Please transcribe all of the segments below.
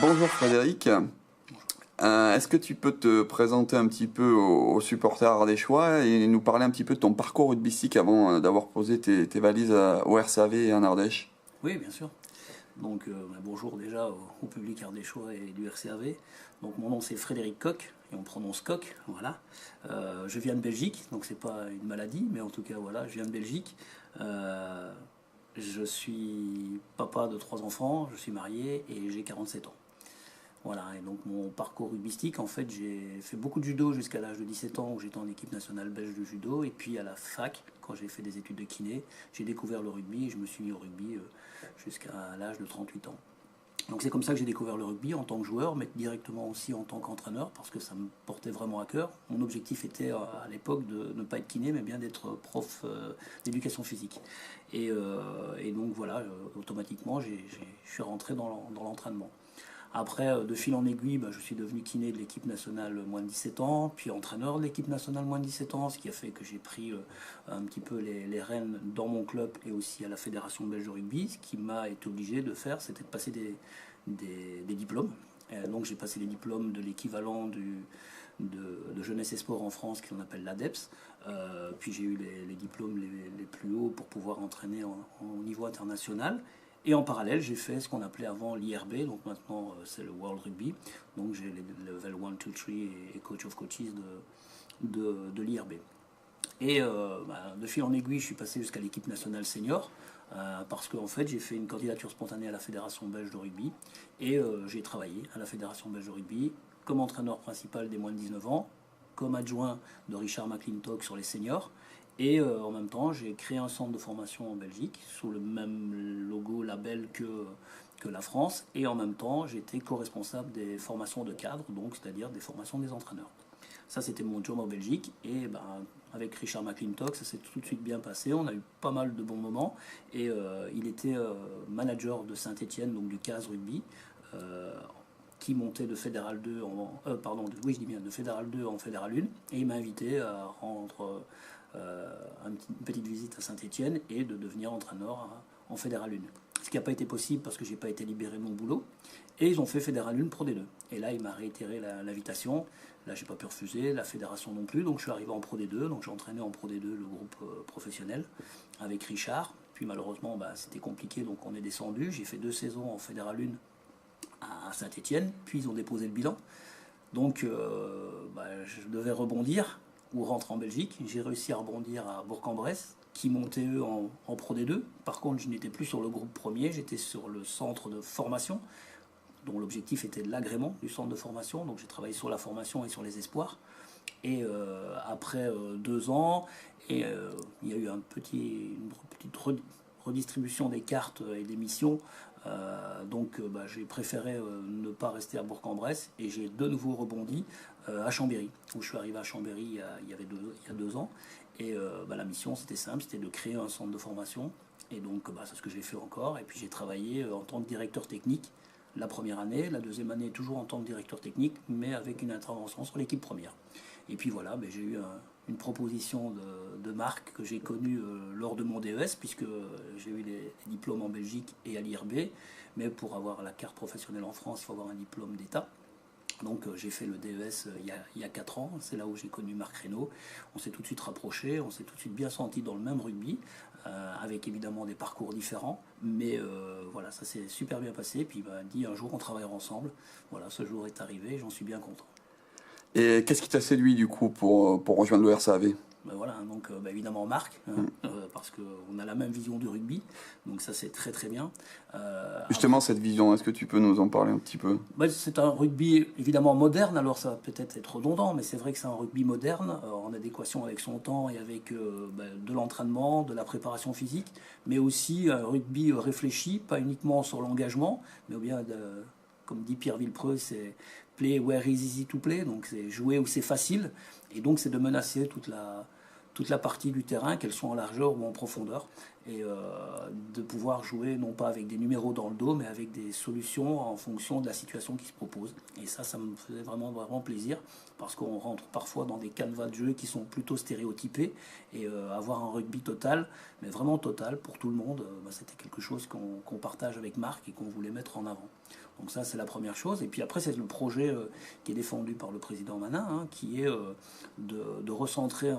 Bonjour Frédéric. Est-ce que tu peux te présenter un petit peu aux supporters ardéchois et nous parler un petit peu de ton parcours rugbystique avant d'avoir posé tes valises au RCAV et en Ardèche? Oui, bien sûr. Donc bonjour déjà au public ardéchois et du RCAV. Donc mon nom c'est Frédéric Koch et on prononce Koch, voilà. Je viens de Belgique, donc c'est pas une maladie, mais en tout cas voilà, je viens de Belgique. Je suis papa de 3 enfants, je suis marié et j'ai 47 ans. Voilà, et donc mon parcours rugbystique, en fait, j'ai fait beaucoup de judo jusqu'à l'âge de 17 ans où j'étais en équipe nationale belge de judo. Et puis à la fac, quand j'ai fait des études de kiné, j'ai découvert le rugby et je me suis mis au rugby jusqu'à l'âge de 38 ans. Donc c'est comme ça que j'ai découvert le rugby en tant que joueur, mais directement aussi en tant qu'entraîneur, parce que ça me portait vraiment à cœur. Mon objectif était à l'époque de ne pas être kiné, mais bien d'être prof d'éducation physique. Et donc voilà, automatiquement, je suis rentré dans l'entraînement. Après, de fil en aiguille, je suis devenu kiné de l'équipe nationale moins de 17 ans, puis entraîneur de l'équipe nationale moins de 17 ans, ce qui a fait que j'ai pris un petit peu les rênes dans mon club et aussi à la Fédération belge de rugby. Ce qui m'a été obligé de faire, c'était de passer des diplômes. Donc j'ai passé les diplômes de l'équivalent de jeunesse et sport en France, qu'on appelle l'ADEPS. Puis j'ai eu les diplômes les plus hauts pour pouvoir entraîner au niveau international. Et en parallèle, j'ai fait ce qu'on appelait avant l'IRB, donc maintenant c'est le World Rugby. Donc j'ai les level 1, 2, 3 et coach of coaches de l'IRB. Et de fil en aiguille, je suis passé jusqu'à l'équipe nationale senior, parce qu'en fait j'ai fait une candidature spontanée à la Fédération belge de rugby, et j'ai travaillé à la Fédération belge de rugby comme entraîneur principal des moins de 19 ans, comme adjoint de Richard McClintock sur les seniors. Et en même temps, j'ai créé un centre de formation en Belgique, sous le même logo, label que la France. Et en même temps, j'étais co-responsable des formations de cadres, donc c'est-à-dire des formations des entraîneurs. Ça, c'était mon job en Belgique. Et avec Richard McClintock, ça s'est tout de suite bien passé. On a eu pas mal de bons moments. Et il était manager de Saint-Étienne, donc du CAS Rugby, qui montait de Fédéral 2 de Fédéral 2 en Fédéral 1. Et il m'a invité à rendre une petite visite à Saint-Étienne et de devenir entraîneur en Fédéral 1. Ce qui n'a pas été possible parce que je n'ai pas été libéré de mon boulot. Et ils ont fait Fédéral 1 Pro D2. Et là, il m'a réitéré l'invitation. Là, je n'ai pas pu refuser, la fédération non plus. Donc, je suis arrivé en Pro D2. Donc, j'ai entraîné en Pro D2 le groupe professionnel avec Richard. Puis, malheureusement, c'était compliqué. Donc, on est descendu. J'ai fait 2 saisons en Fédéral 1 à Saint-Étienne. Puis, ils ont déposé le bilan. Donc, je devais rebondir ou rentrer en Belgique. J'ai réussi à rebondir à Bourg-en-Bresse, qui montait eux en Pro D2. Par contre, je n'étais plus sur le groupe premier, j'étais sur le centre de formation, dont l'objectif était de l'agrément du centre de formation. Donc j'ai travaillé sur la formation et sur les espoirs. Et après 2 ans, il y a eu une petite redistribution des cartes et des missions. Donc j'ai préféré ne pas rester à Bourg-en-Bresse et j'ai de nouveau rebondi à Chambéry, où je suis arrivé à Chambéry il y a 2 ans. Et la mission, c'était simple, c'était de créer un centre de formation. Et donc c'est ce que j'ai fait encore. Et puis j'ai travaillé en tant que directeur technique la première année, la deuxième année toujours en tant que directeur technique, mais avec une intervention sur l'équipe première. Et puis voilà, j'ai eu une proposition de marque que j'ai connue lors de mon DES, puisque j'ai eu les diplômes en Belgique et à l'IRB, mais pour avoir la carte professionnelle en France, il faut avoir un diplôme d'État. Donc j'ai fait le DES il y a 4 ans, c'est là où j'ai connu Marc Reynaud. On s'est tout de suite rapprochés, on s'est tout de suite bien sentis dans le même rugby, avec évidemment des parcours différents, mais voilà, ça s'est super bien passé. Puis il m'a dit un jour on travaillera ensemble. Voilà, ce jour est arrivé, j'en suis bien content. Et qu'est-ce qui t'a séduit du coup pour rejoindre le RCAV? Voilà, donc évidemment Marc, parce qu'on a la même vision du rugby, donc ça c'est très très bien. Justement, cette vision, est-ce que tu peux nous en parler un petit peu? C'est un rugby évidemment moderne, alors ça va peut-être être redondant, mais c'est vrai que c'est un rugby moderne, en adéquation avec son temps et avec de l'entraînement, de la préparation physique, mais aussi un rugby réfléchi, pas uniquement sur l'engagement, mais bien, comme dit Pierre Villepreux, c'est play where is easy to play, donc c'est jouer où c'est facile, et donc c'est de menacer toute la partie du terrain, qu'elle soit en largeur ou en profondeur. et de pouvoir jouer non pas avec des numéros dans le dos, mais avec des solutions en fonction de la situation qui se propose. Et ça me faisait vraiment, vraiment plaisir, parce qu'on rentre parfois dans des canevas de jeu qui sont plutôt stéréotypés, et avoir un rugby total, mais vraiment total pour tout le monde, c'était quelque chose qu'on partage avec Marc et qu'on voulait mettre en avant. Donc ça, c'est la première chose. Et puis après, c'est le projet qui est défendu par le président Manin, hein, qui est de recentrer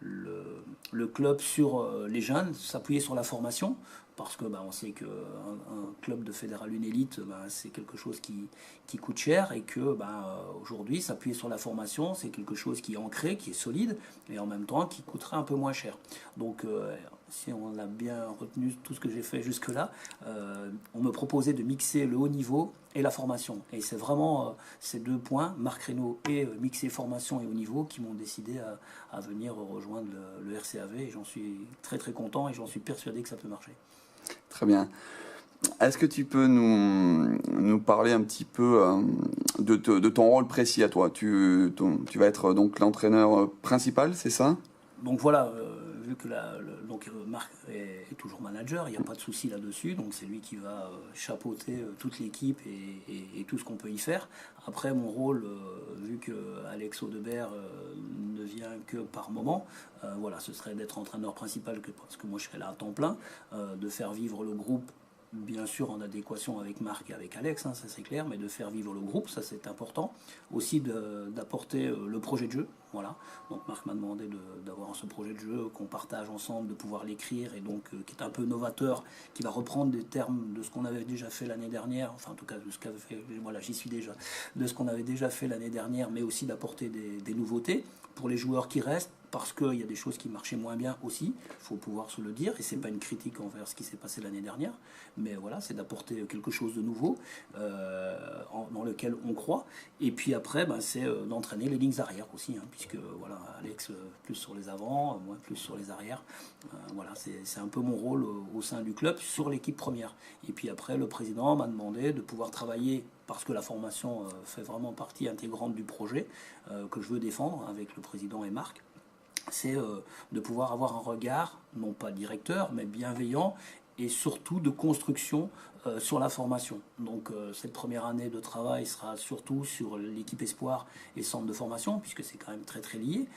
le club sur les jeunes, s'appuyer sur la formation, parce que on sait qu'un club de Fédéral 1 élite, c'est quelque chose qui coûte cher, et que aujourd'hui, s'appuyer sur la formation, c'est quelque chose qui est ancré, qui est solide, et en même temps qui coûterait un peu moins cher. Donc si on a bien retenu tout ce que j'ai fait jusque-là, on me proposait de mixer le haut niveau et la formation. Et c'est vraiment ces deux points, Marc Reynaud et mixer formation et haut niveau, qui m'ont décidé à venir rejoindre le RCAV. Et j'en suis très très content, et j'en suis persuadé que ça peut marcher. Très bien. Est-ce que tu peux nous parler un petit peu de ton rôle précis à toi? Tu vas être donc l'entraîneur principal, c'est ça? Donc voilà, vu que Marc est toujours manager, il n'y a pas de souci là-dessus, donc c'est lui qui va chapeauter toute l'équipe et tout ce qu'on peut y faire. Après, mon rôle, vu que Alex Audebert ne vient que par moment, voilà, ce serait d'être entraîneur principal, parce que moi je serai là à temps plein, de faire vivre le groupe, bien sûr en adéquation avec Marc et avec Alex, hein, ça c'est clair, mais de faire vivre le groupe, ça c'est important. Aussi d'apporter le projet de jeu, voilà. Donc Marc m'a demandé d'avoir ce projet de jeu qu'on partage ensemble, de pouvoir l'écrire, et donc qui est un peu novateur, qui va reprendre des termes de ce qu'on avait déjà fait l'année dernière, enfin en tout cas de ce qu'avait fait, voilà, j'y suis déjà, de ce qu'on avait déjà fait l'année dernière, mais aussi d'apporter des nouveautés pour les joueurs qui restent, parce qu'il y a des choses qui marchaient moins bien aussi, il faut pouvoir se le dire, et c'est pas une critique envers ce qui s'est passé l'année dernière, mais voilà, c'est d'apporter quelque chose de nouveau dans lequel on croit. Et puis après, c'est d'entraîner les lignes arrières aussi, hein, puisque voilà, Alex plus sur les avants, moi plus sur les arrières. Voilà, c'est un peu mon rôle au sein du club sur l'équipe première. Et puis après, le président m'a demandé de pouvoir travailler, parce que la formation fait vraiment partie intégrante du projet que je veux défendre avec le président et Marc. C'est de pouvoir avoir un regard, non pas directeur, mais bienveillant, et surtout de construction sur la formation. Donc cette première année de travail sera surtout sur l'équipe espoir et centre de formation, puisque c'est quand même très très lié,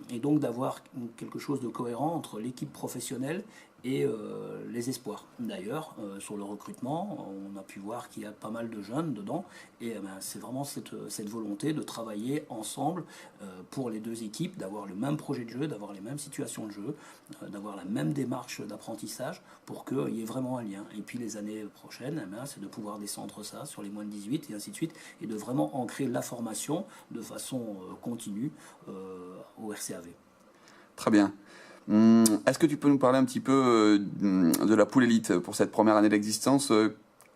et donc d'avoir quelque chose de cohérent entre l'équipe professionnelle et les espoirs. D'ailleurs, sur le recrutement, on a pu voir qu'il y a pas mal de jeunes dedans, et c'est vraiment cette volonté de travailler ensemble pour les deux équipes, d'avoir le même projet de jeu, d'avoir les mêmes situations de jeu, d'avoir la même démarche d'apprentissage, pour qu'il y ait vraiment un lien. Et puis les années prochaines, c'est de pouvoir descendre ça sur les moins de 18 et ainsi de suite, et de vraiment ancrer la formation de façon continue au RCAV. Très bien. Est-ce que tu peux nous parler un petit peu de la poule élite pour cette première année d'existence?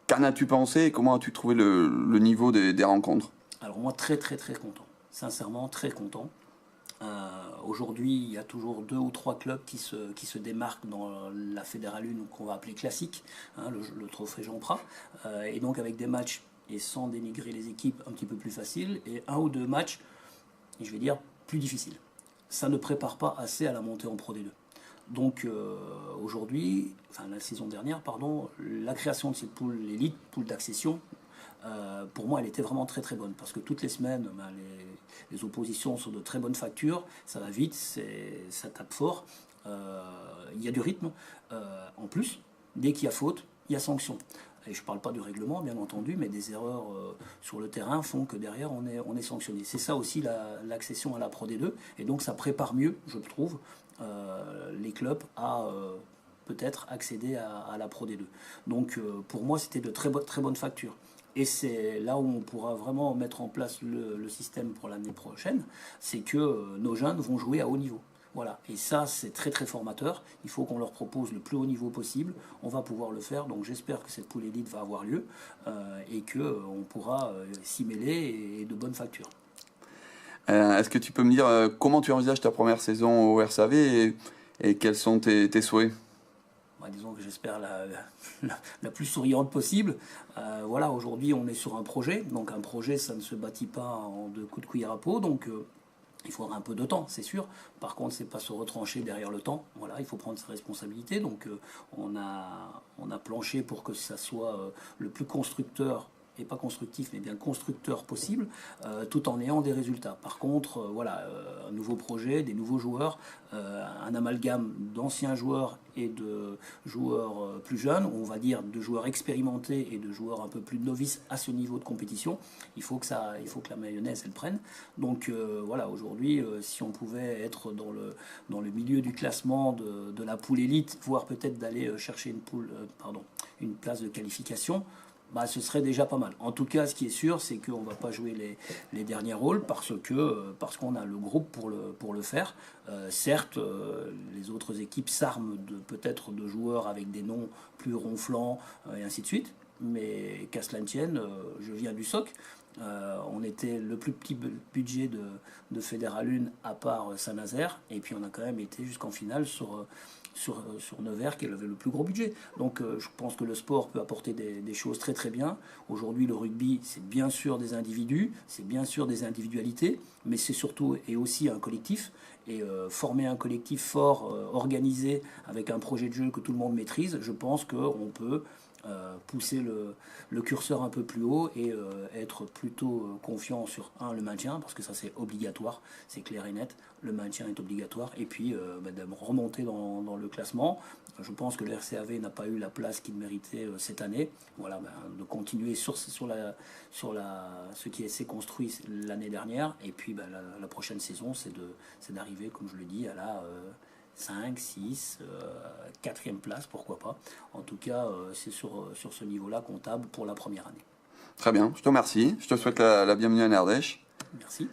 Qu'en as-tu pensé et comment as-tu trouvé le niveau des rencontres? Alors moi, très très très content. Sincèrement, très content. Aujourd'hui, il y a toujours 2 ou 3 clubs qui se démarquent dans la Fédérale 1, qu'on va appeler classique, hein, le trophée Jean Prat, et donc avec des matchs, et sans dénigrer les équipes, un petit peu plus faciles, et 1 ou 2 matchs, je vais dire, plus difficiles. Ça ne prépare pas assez à la montée en Pro D2. Donc aujourd'hui, enfin la saison dernière, pardon, la création de cette poule élite, poule d'accession, pour moi elle était vraiment très très bonne, parce que toutes les semaines les oppositions sont de très bonnes factures, ça va vite, ça tape fort, il y a du rythme, en plus, dès qu'il y a faute, il y a sanction. Et je ne parle pas du règlement, bien entendu, mais des erreurs sur le terrain font que derrière, on est sanctionné. C'est ça aussi l'accession à la Pro D2. Et donc, ça prépare mieux, je trouve, les clubs à peut-être accéder à la Pro D2. Donc, pour moi, c'était de très bonnes factures. Et c'est là où on pourra vraiment mettre en place le système pour l'année prochaine, c'est que nos jeunes vont jouer à haut niveau. Voilà, et ça c'est très très formateur, il faut qu'on leur propose le plus haut niveau possible, on va pouvoir le faire, donc j'espère que cette poule élite va avoir lieu et qu'on pourra s'y mêler et de bonnes factures. Est-ce que tu peux me dire comment tu envisages ta première saison au RCAV et quels sont tes souhaits? Disons que j'espère la plus souriante possible. Voilà, aujourd'hui on est sur un projet, donc un projet ça ne se bâtit pas en 2 coups de cuillère à peau, donc Il faudra un peu de temps, c'est sûr. Par contre, c'est pas se retrancher derrière le temps. Voilà, il faut prendre ses responsabilités. Donc, on a planché pour que ça soit le plus constructeur et pas constructif, mais bien constructeur possible, tout en ayant des résultats. Par contre, voilà, un nouveau projet, des nouveaux joueurs, un amalgame d'anciens joueurs et de joueurs plus jeunes, on va dire de joueurs expérimentés et de joueurs un peu plus novices à ce niveau de compétition. Il faut que la mayonnaise elle prenne. Donc voilà, aujourd'hui, si on pouvait être dans le milieu du classement de la poule élite, voire peut-être d'aller chercher une place de qualification, bah, ce serait déjà pas mal. En tout cas, ce qui est sûr, c'est qu'on ne va pas jouer les derniers rôles parce qu'on a le groupe pour le faire. Certes, les autres équipes s'arment peut-être de joueurs avec des noms plus ronflants et ainsi de suite. Mais qu'à cela ne tienne, je viens du SOC. On était le plus petit budget de Fédéral 1 à part Saint-Nazaire. Et puis on a quand même été jusqu'en finale sur Nevers qui avait le plus gros budget. Donc je pense que le sport peut apporter des choses très très bien. Aujourd'hui le rugby c'est bien sûr des individus, c'est bien sûr des individualités, mais c'est surtout et aussi un collectif. Et former un collectif fort, organisé, avec un projet de jeu que tout le monde maîtrise, je pense qu'on peut pousser le curseur un peu plus haut et être plutôt confiant sur le maintien, parce que ça c'est obligatoire, c'est clair et net, le maintien est obligatoire, et puis de remonter dans le classement. Je pense que le RCAV n'a pas eu la place qu'il méritait cette année. Voilà, de continuer sur ce qui s'est construit l'année dernière, et puis la prochaine saison c'est d'arriver, comme je le dis, à la 5, 6, 4e place, pourquoi pas. En tout cas, c'est sur ce niveau-là comptable pour la première année. Très bien, je te remercie. Je te souhaite la bienvenue à Ardèche. Merci.